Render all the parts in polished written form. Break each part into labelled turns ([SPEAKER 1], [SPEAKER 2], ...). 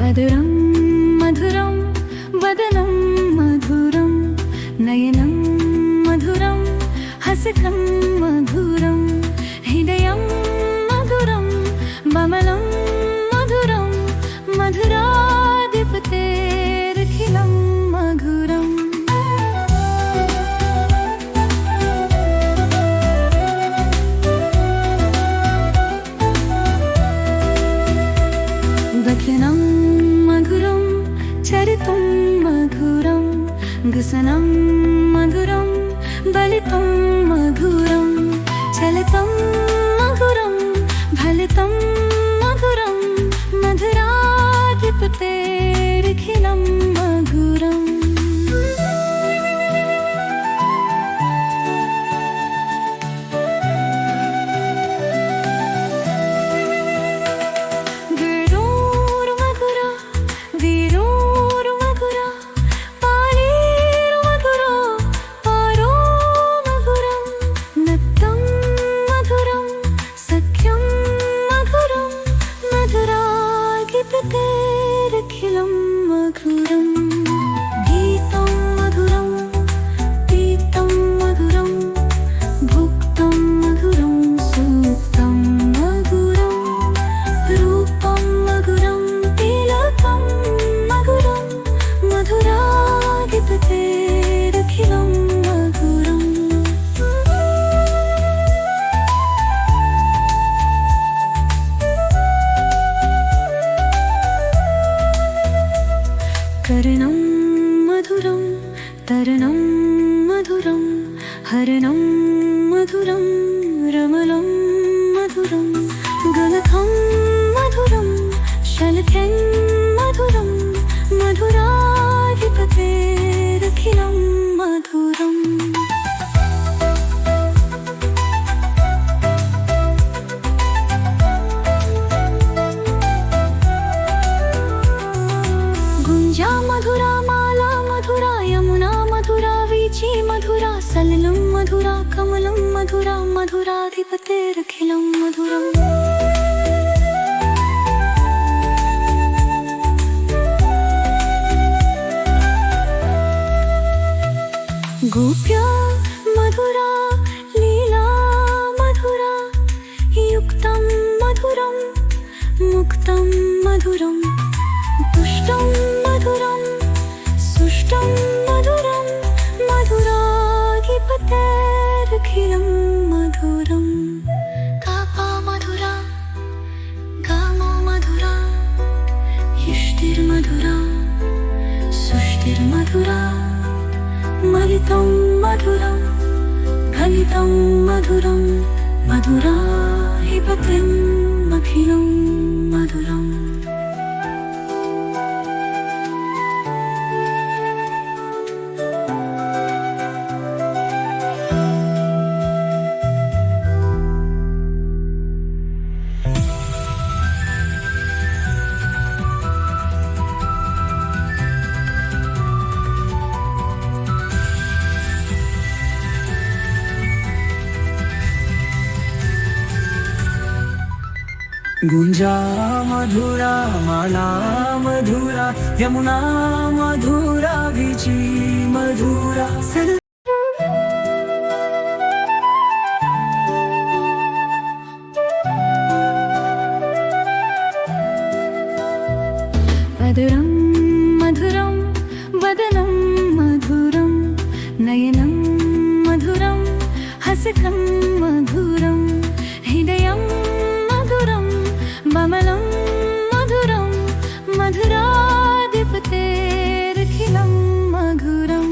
[SPEAKER 1] మధురం మధురం వదనం మధురం నయనం మధురం హసితం మధురం హృదయం మధురం మమలం మధురం మధురాధిపతేరఖిలం మధురం వచనం మధురం చరితం మధురం గుసనం మధురం బలితం మధురం చలితం మధురం ఫలితం మధురం మధురాధిపతేరఖిలం మధురం అఖిలం మధురం గీతం మధురం పీతం మధురం భుక్తం మధురం సూక్తం మధురం రూపం మధురం తిలకం మధురం మధురాధిపతేరఖిలం మధురం కరణం మధురం తరణం మధురం హరణం మధురం రమలం మధురం గలకం మధురం శలకం మధురం మధురాధిపతేరఖిలం మధురం గుంజా మధురా మాలా మధురా యమునా మధురా వీచి మధురా సలిలం మధురా కమలం మధురా మధురాధిపతేరఖిలం మధురం గోప్యా మధురా లీలా మధురా యుక్తం మధురం ముక్తం మధురం పుష్టం మధురం సుష్టం మధురం మధురాధిపతేరఖిలం మధురం కాపా మధురా గామో మధురా యుష్టిర్మధురా సుష్టిర్మధురా మలితం మధురం ఫలితం మధురం మధురాధిపతేరఖిలం మధురం
[SPEAKER 2] గుంజా మధురా మాలా మధురా యమునా మధురా వీచి మధురా
[SPEAKER 1] మధురం మధురం వదనం మధురం నయనం మధురం హసితం మధురం హృదయం మధురం మమలం మధురం మధురాధిపతేరఖిలం మధురం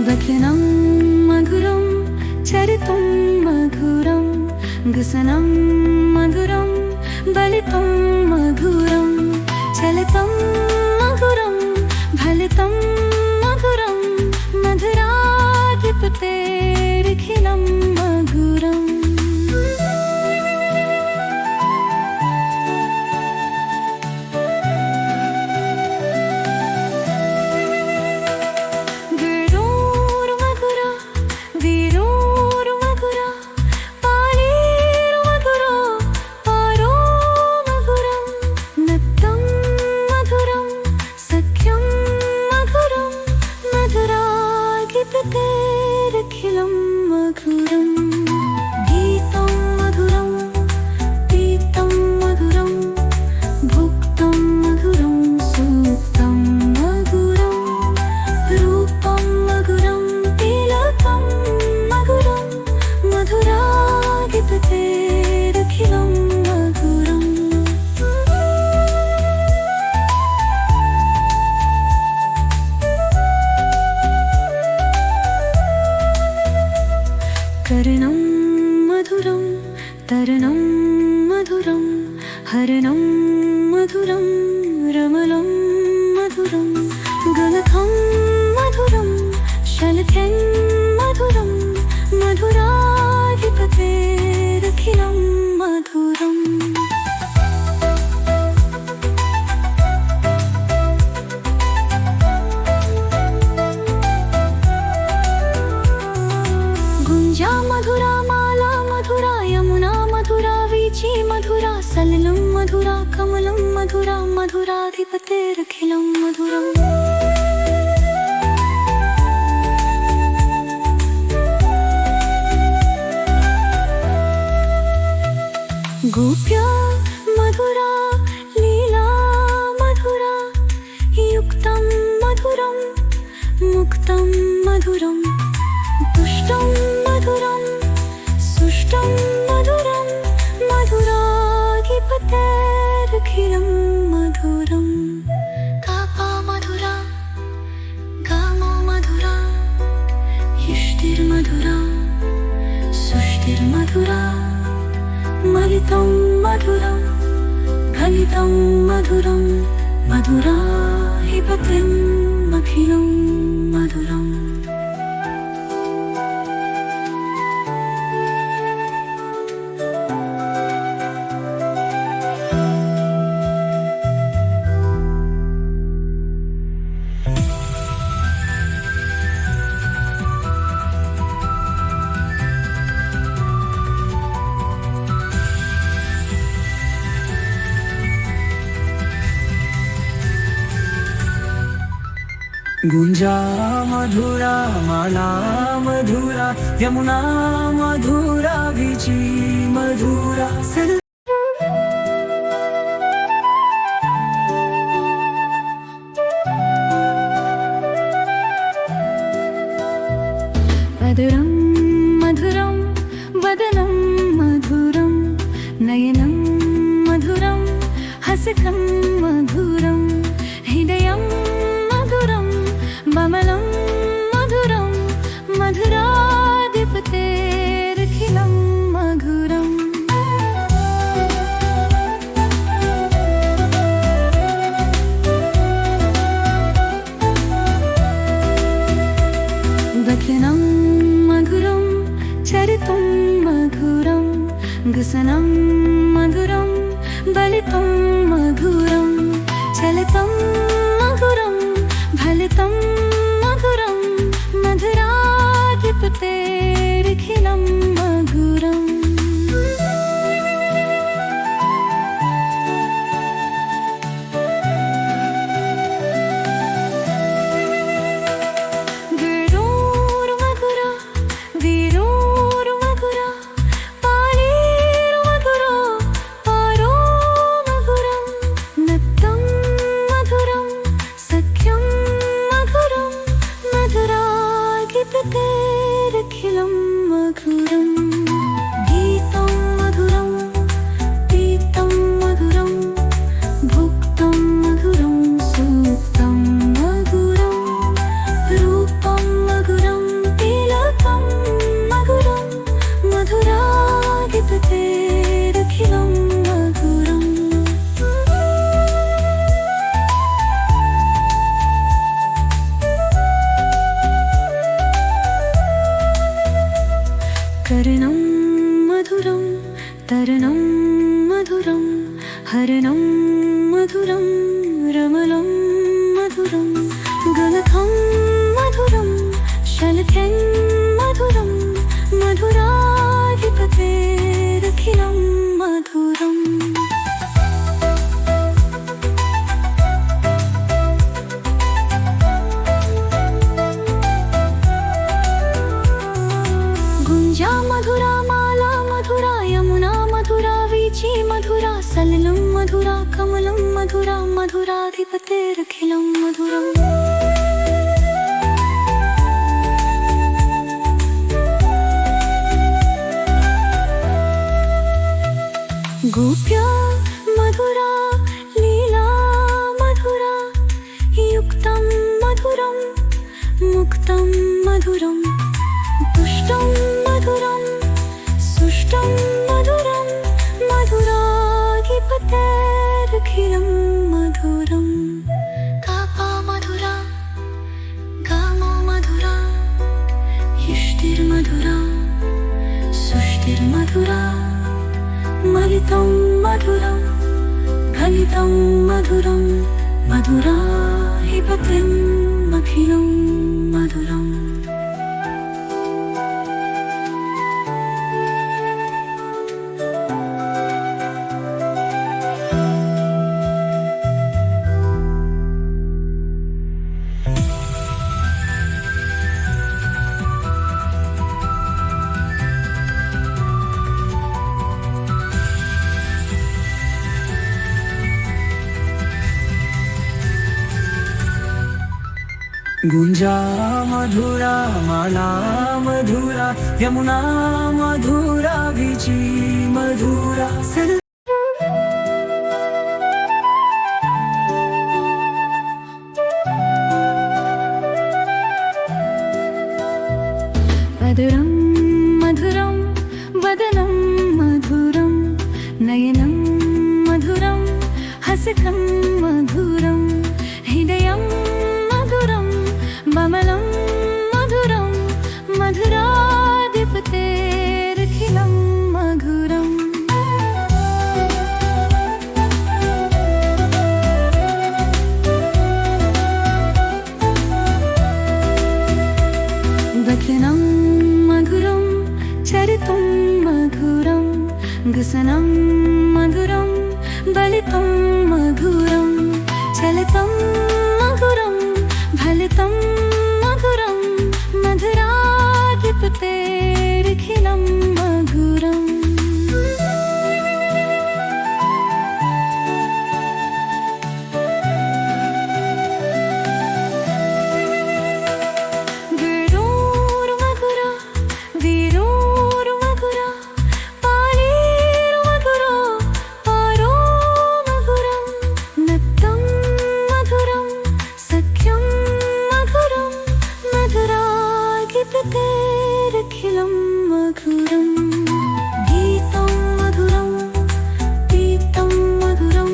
[SPEAKER 1] వచనం మధురం చరితం మధురం గుసనం మధురం బలితం మధురం చలితం మధురం ఫలితం మధురం మధురాధిపతేరఖిలం మధురం గరుడ మధురా मधुराधिपतेरखिलं मधुरम् गीतं मधुरं पीतं मधुरं भुक्तं मधुरं सूक्तं मधुरं रूपं मधुरं तिलकं मधुरं मधुराधिपतेरखिलं मधुरम् कर्णं मधुरं तरणं मधुरं हरणं मधुरं रमलं मधुरं गलथं मधुरं शलथं मधुरं मधुराधिपतेरखिलं मधुरम् गुंजा मधुरा माला मधुरा यमुना मधुरा वीची मधुरा सलिलं मधुरा कमलं मधुरा मधुराधिपतेरखिलं मधुरम् गोप्या मधुरा लीला मधुरा युक्तं मधुरं मुक्तं मधुरं दुष्टं मधुरं सुष्टं मधुरं मधुराधिपतेरखिलं मधुरम् कापा मधुरा गामो मधुरा युष्टिर्मधुरा सुष्टिर्मधुरा मलितं मधुरं घलितं मधुरं मधुराधिपतिमखिलं मधुरम्
[SPEAKER 2] गुंजा मधुरा माला मधुरा यमुना मधुरा वीची मधुरा
[SPEAKER 1] मधुरं मधुरं वदनं मधुरं नयनं मधुरं हसितं मधुरं हृदयं मधुरं ममलं मधुरं मधुराधिपतेरखिलं मधुरम् वचनं मधुरं चरितं मधुरं गुसनं मधुरं बलितं मधुरं चलितं मधुरं फलितं मधुरं मधुराधिपतेरखिलं मधुरम् तेरखिलं मधुरं गीतं मधुरं पीतं मधुरं भुक्तं मधुरं सूक्तं मधुरं रूपं मधुरं तिलकं मधुरं मधुराधिपतेरखिलं मधुरम् कर्णं मधुरं तरणं मधुरं हरणं मधुरं रमलं मधुरं गलथं मधुरं शलथं मधुरं मधुराधिपतेरखिलं मधुरम् मधुरा मधुराधिपतेरखिलं मधुरम् गोप्या मधुरा लीला मधुरा युक्तं मधुरं मुक्तं मधुरं पुष्टं मधुरं सुष्टं मधुरं मधुराधिपतेरखिलं मधुरम् कापा मधुरा गामो मधुरा युष्टिर्मधुरा सुष्टिर्मधुरा मलितं मधुरं घलितं मधुरं मधुराधिपतिमखिलं मधुरम्
[SPEAKER 2] गुंजा मधुरा माला मधुरा यमुना मधुरा विची मधुरा
[SPEAKER 1] मधुरं मधुरं वदनं मधुरं नयनं मधुरं हसितं मधुरं हृदयं मधुरं ममलं मधुरं मधुराधिपतेरखिलं मधुरम् वचनं मधुरं चरितं मधुरं गुसनं मधुरं बलितं मधुरं चलितं मधुरं फलितं मधुरं मधुराधिपतेरखिलं मधुरम् वीरोर्मधुरा वीरोर्मधुरा पालीर्मधुरा पारो मधुरं नक्तं मधुरं सख्यं मधुरं मधुराधिपतेरखिलं मधुरम् गीतं मधुरं पीतं मधुरं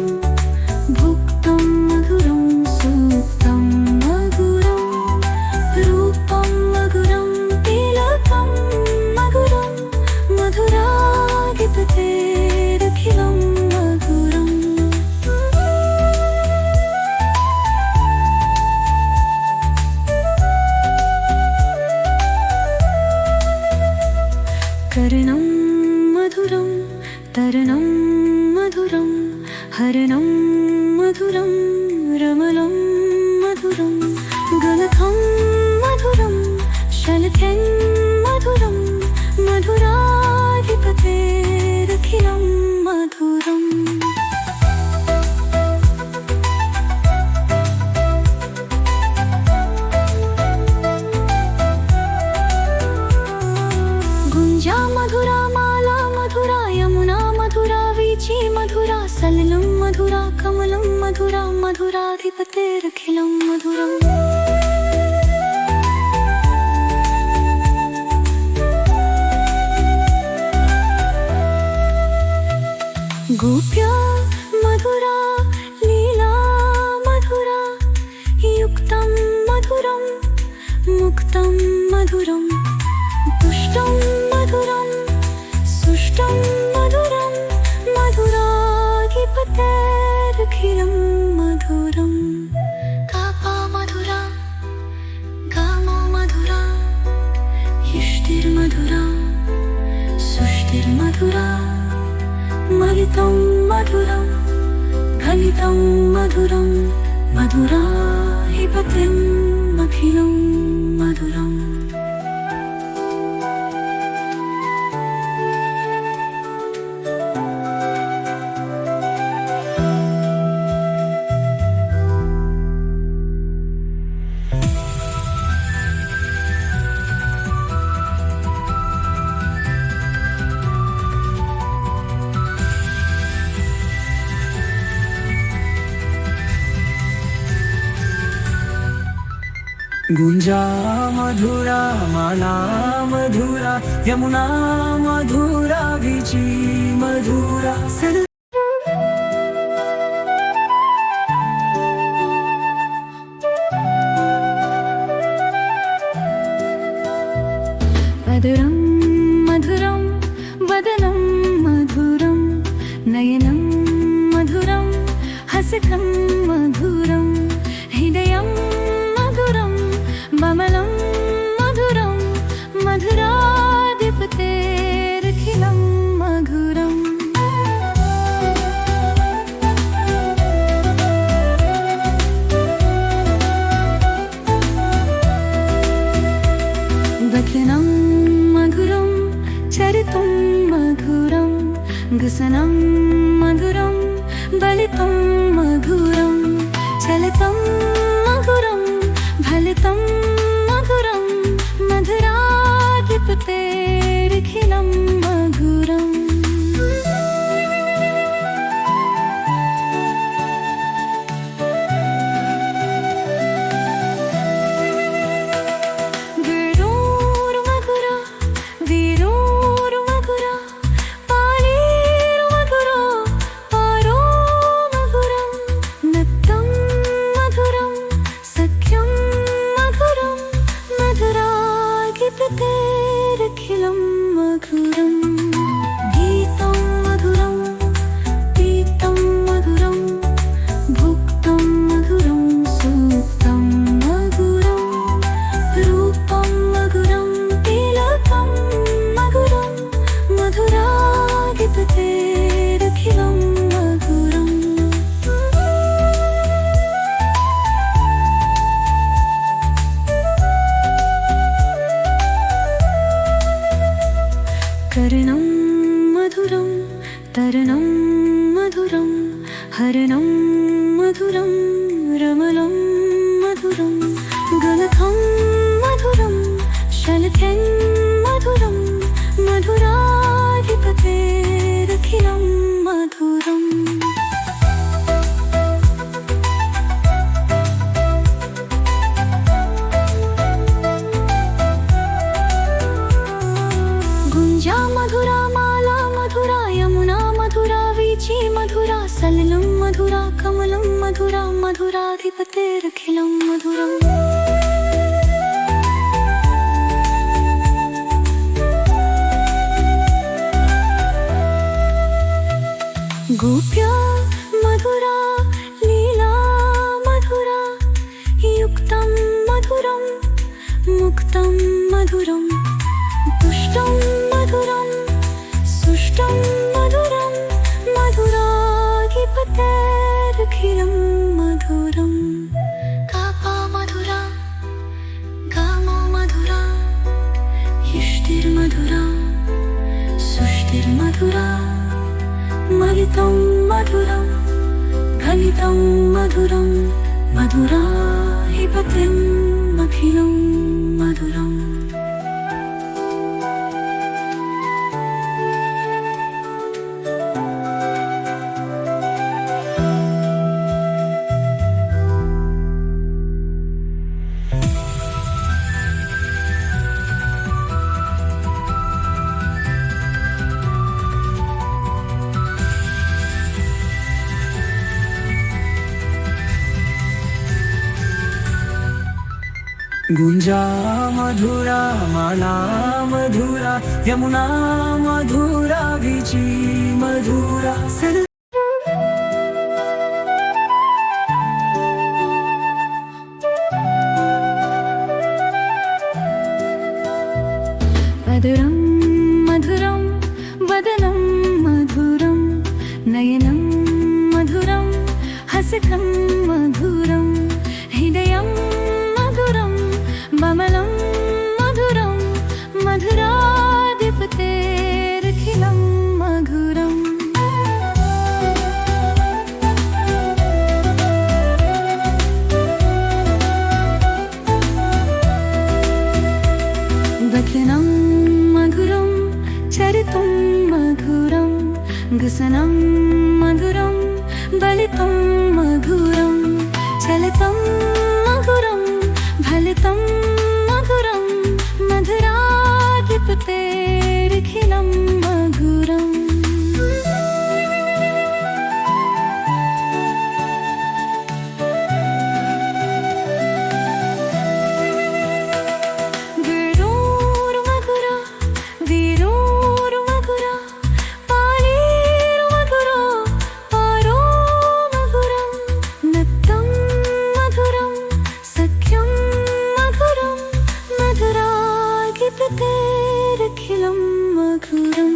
[SPEAKER 1] भुक्तं मधुरं सूक्तं मधुरं रूपं मधुरं तिलकं मधुरं मधुराधिपतेरखिलं मधुरम् कर्णं मधुरं तरणं मधुरं हरणं मधुरं रमलं मधुरं गलथं मधुरं शलथं मधुरं मधुराधिपतेरखिलं मधुरम् गुंजा मधुरा माला मधुरा यमुना मधुरा वीची मधुरा सलिलं मधुरा कमलं मधुरा मधुराधिपतेरखिलं मधुरम् गोप्या मधुरा लीला मधुरा युक्तं मधुरं मुक्तं मधुरं पुष्टं मधुरं सुष्टं मधुरं मधुराधिपतेरखिलं मधुरम् कापा मधुरा गामो मधुरा युष्टिर्मधुरा सुष्टिर्मधुरा मलितं मधुरं घलितं मधुरं मधुराधिपतिमखिलं मधुरम्
[SPEAKER 2] गुंजा मधुरा माला मधुरा यमुना मधुरा विची मधुरा
[SPEAKER 1] मधुरं मधुरं वदनं मधुरं नयनं मधुरं हसितं मधुरं हृदयं मधुरं ममलं मधुरं मधुराधिपतेरखिलं मधुरम् वचनं मधुरं चरितं मधुरं गुसनं मधुरं बलितं मधुरं चलितं मधुरं फलितं मधुरं मधुराधिपतेरखिलं मधुरम् तेरखिलं मधुरं गीतं मधुरं पीतं मधुरं भुक्तं मधुरं सूक्तं मधुरं रूपं मधुरं तिलकं मधुरं मधुराधिपतेरखिलं मधुरम् कर्णं मधुरं तरणं मधुरं हरणं मधुरं रमलं मधुरं गलथं मधुरं शलथं मधुरं मधुराधिपतेरखिलं मधुरम् गुंजा मधुरा माला मधुरा यमुना मधुरा वीची मधुरा सलिलं मधुरा कमलं मधुरा मधुराधिपतेरखिलं मधुरम् गोप्या मधुरा लीला मधुरा युक्तं मधुरं मुक्तं मधुरं तुष्टं मधुरं सुष्टं मधुरं मधुराधिपतेरखिलं मधुरम् कापा मधुरा गामो मधुरा युष्टिर्मधुरा सुष्टिर्मधुरा मलितं मधुरं घनितं मधुरं मधुराधिपतिम् अखिलं मधुरम्
[SPEAKER 2] गुंजा मधुरा माला मधुरा यमुना मधुरा विची मधुरा
[SPEAKER 1] मधुरं मधुरं वदनं मधुरं नयनं मधुरं हसितं मधुरं हृदयं मधुरं ममलं मधुरं मधुराधिपतेरखिलं मधुरम् वचनं मधुरं चरितं मधुरं गुसनं मधुरं बलितं मधुरं चलितं मधुरं फलितं फलितं मधुरं मधुराधिपतेरखिलं मधुरम् तेरखिलं मधुरं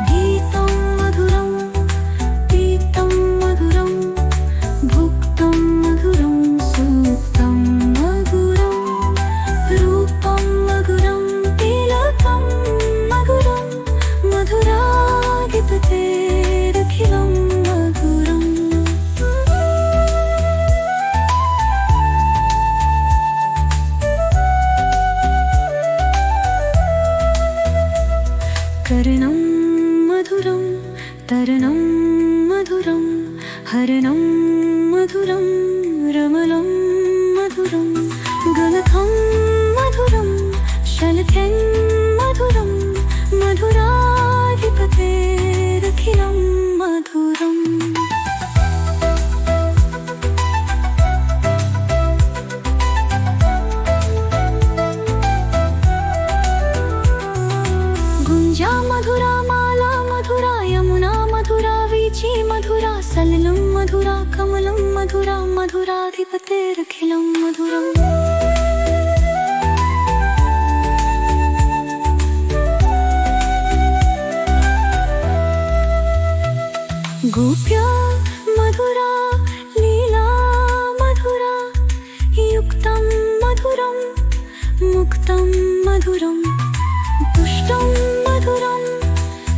[SPEAKER 1] गीतं मधुरं पीतं मधुरं भुक्तं मधुरं सूक्तं मधुरं रूपं मधुरं तिलकं मधुरं मधुराधिपतेरखिलं मधुरम् कर्णं मधुरं तरणं मधुरं हरणं मधुरं रमलं मधुरं गलथं मधुरं शलथं मधुरं मधुराधिपतेरखिलं मधुरम् गुंजा मधुरा माला मधुरा यमुना मधुरा वीची मधुरा सलिलं मधुरा कमलं मधुरा मधुराधिपतेरखिलं मधुरम् गोप्या मधुरा लीला मधुरा युक्तं मधुरं मुक्तं मधुरं दुष्टं मधुरं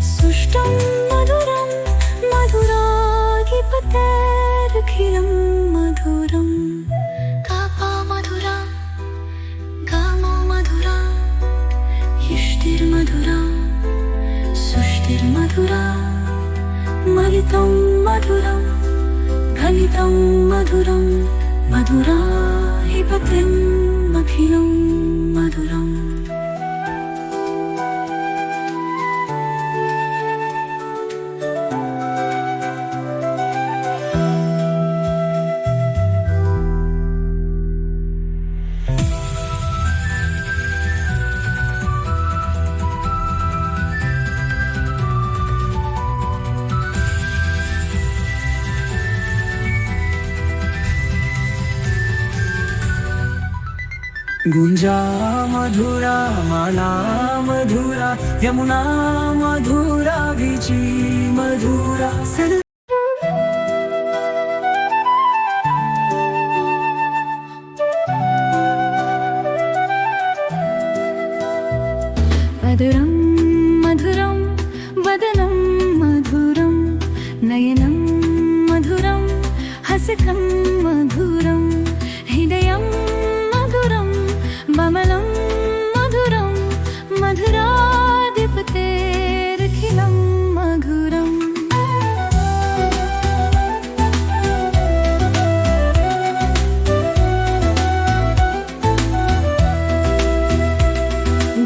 [SPEAKER 1] सुष्टं मधुरं मधुराधिपतेरखिलं मधुरं कापा मधुरा गामो मधुरा युष्टिर्मधुरा सुष्टिर्मधुरा मलितं मधुरं घलितं मधुरं मधुराधिपतिमखिलं मधुरम्
[SPEAKER 2] गुंजा मधुरा माला मधुरा यमुना मधुरा वीची मधुरा
[SPEAKER 1] मधुरं मधुरं वदनं मधुरं नयनं मधुरं हसितं मधुरं हृदयं मधुरं ममलं मधुरं मधुराधिपतेरखिलं मधुरम्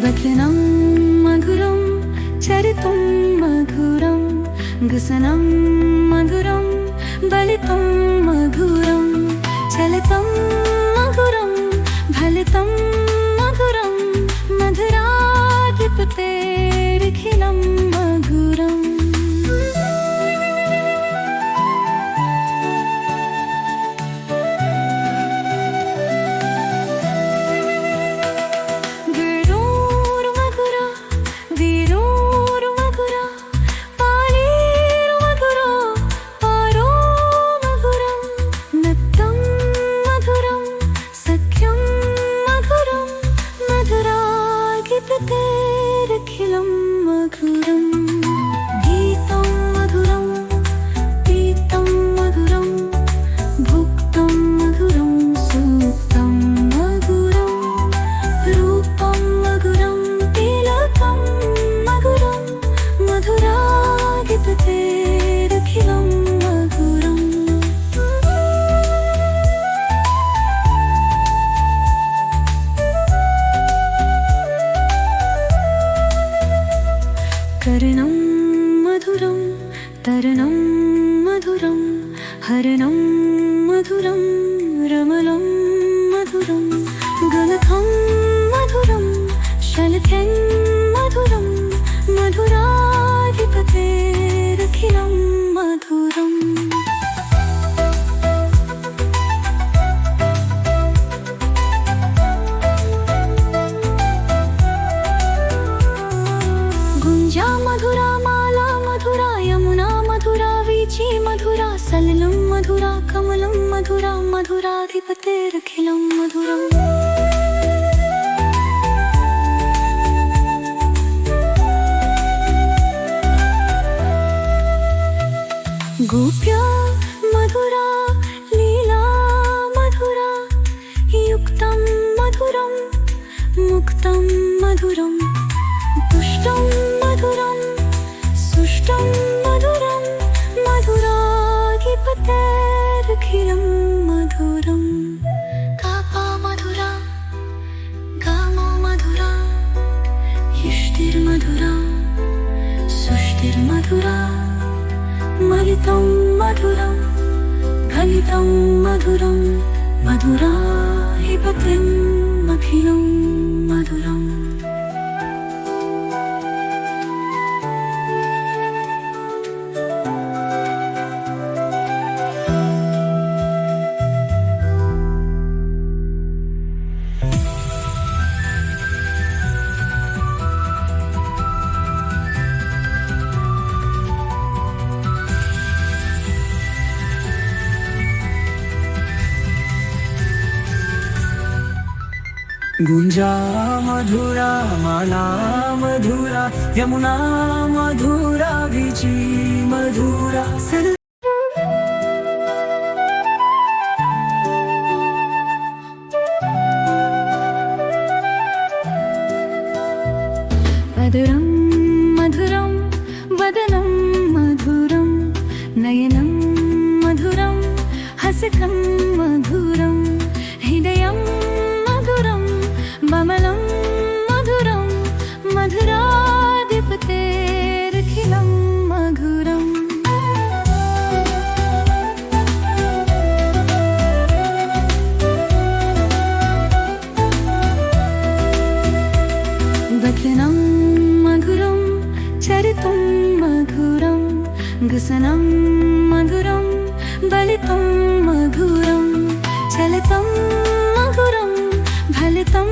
[SPEAKER 1] वचनं मधुरं चरितं मधुरं गुसनं मधुरं बलितं मधुरं चलितं मधुरं फलितं मधुरं मधुराधिपतेरखिलं मधुरम् तेरखिलं मधुरं गीतं मधुरं पीतं मधुरं भुक्तं मधुरं सूक्तं मधुरं रूपं मधुरं तिलकं मधुरं मधुराधिपतेरखिलं मधुरम् కరణం మధురం తరణం మధురం హరణం మధురం రమలం మధురం గలకం మధురం శలఖం మధురం మధురాధిపతేరఖిలం మధురం గుంజా మధురా మాలా మధురా యమునా మధురా వీచి మధురా సలిలం మధురా కమలం మధురా మధురాధిపతేరఖిలం మధురం గోప్యా మధురా లీలా మధురా యుక్తం మధురం ముక్తం మధురం పుష్టం మధురం సుష్టం మధురం మధురాధిపతేరఖిలం మధురం కాపా మధురా గామో మధురా యుష్టిర్మధురా సుష్టిర్మధురా మలితం మధురం ఫలితం మధురం మధురాధిపతిం అఖిలం మధురం
[SPEAKER 2] गुंजा मधुरा माला मधुरा यमुना मधुरा विची मधुरा
[SPEAKER 1] మధురం మధురం వదనం మధురం నయనం మధురం హసకం మధురం హృదయం మధురం మమలం మధురం మధురాధిపతేరఖిలం మధురం వచనం మధురం చరితం మధురం గుసనం మధురం బలితం మధురం చలితం మధురం ఫలితం